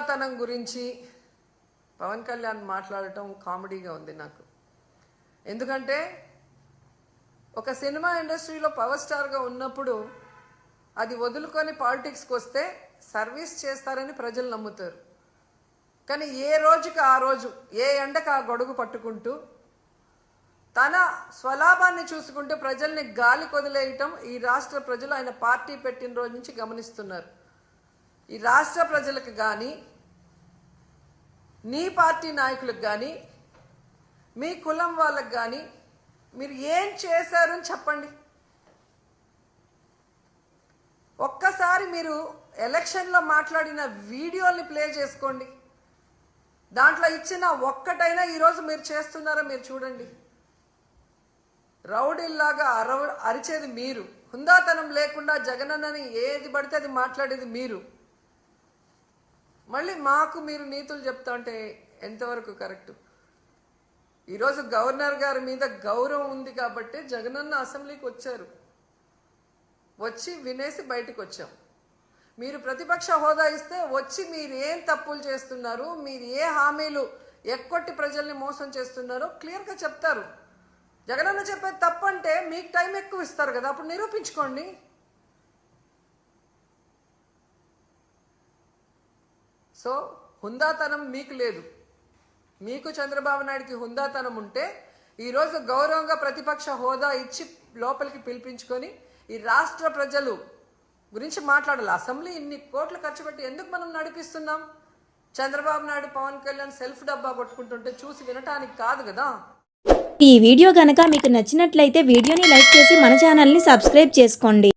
హుందాతనం గురించి పవన్ కళ్యాణ్ మాట్లాడటం కామెడీగా ఉంది నాకు. ఎందుకంటే ఒక సినిమా ఇండస్ట్రీలో పవర్ స్టార్గా ఉన్నప్పుడు అది వదులుకొని పాలిటిక్స్కి వస్తే సర్వీస్ చేస్తారని ప్రజలు నమ్ముతారు. కానీ ఏ రోజుకి ఆ రోజు, ఏ ఎండకు ఆ గొడుగు పట్టుకుంటూ తన స్వలాభాన్ని చూసుకుంటూ ప్రజల్ని గాలి కొదిలేయటం ఈ రాష్ట్ర ప్రజలు ఆయన పార్టీ పెట్టిన రోజు నుంచి గమనిస్తున్నారు. ఈ రాష్ట్ర ప్రజలకు కానీ, నీ పార్టీ నాయకులకు కానీ, మీ కులం వాళ్ళకు కానీ మీరు ఏం చేశారని చెప్పండి. ఒక్కసారి మీరు ఎలక్షన్లో మాట్లాడిన వీడియోల్ని ప్లే చేసుకోండి. దాంట్లో ఇచ్చిన ఒక్కటైనా ఈరోజు మీరు చేస్తున్నారో మీరు చూడండి. రౌడీల్లాగా అరిచేది మీరు, హుందాతనం లేకుండా జగనన్నని ఏది పడితే అది మాట్లాడేది మీరు. మళ్ళీ మాకు మీరు నీతులు చెప్తా అంటే ఎంతవరకు కరెక్ట్? ఈరోజు గవర్నర్ గారి మీద గౌరవం ఉంది కాబట్టి జగనన్న అసెంబ్లీకి వచ్చారు. వచ్చి వినేసి బయటకు వచ్చాం. మీరు ప్రతిపక్ష హోదా ఇస్తే వచ్చి మీరు ఏం తప్పులు చేస్తున్నారు, మీరు ఏ హామీలు ఎక్కొట్టి ప్రజల్ని మోసం చేస్తున్నారో క్లియర్గా చెప్తారు. జగనన్న చెప్పేది తప్పంటే మీకు టైం ఎక్కువ ఇస్తారు కదా, అప్పుడు నిరూపించుకోండి. సో హుందాతనం మీకు లేదు. మీకు చంద్రబాబు నాయుడికి హుందాతనం ఉంటే ఈరోజు గౌరవంగా ప్రతిపక్ష హోదా ఇచ్చి లోపలికి పిలిపించుకొని ఈ రాష్ట్ర ప్రజలు గురించి మాట్లాడాలి. అసెంబ్లీ ఇన్ని కోట్లు ఖర్చు పెట్టి ఎందుకు మనం నడిపిస్తున్నాం? చంద్రబాబు నాయుడు, పవన్ కళ్యాణ్ సెల్ఫ్ డబ్బా కొట్టుకుంటుంటే చూసి వినటానికి కాదు కదా. ఈ వీడియో గనక మీకు నచ్చినట్లయితే వీడియోని లైక్ చేసి మన ఛానల్ని సబ్స్క్రైబ్ చేసుకోండి.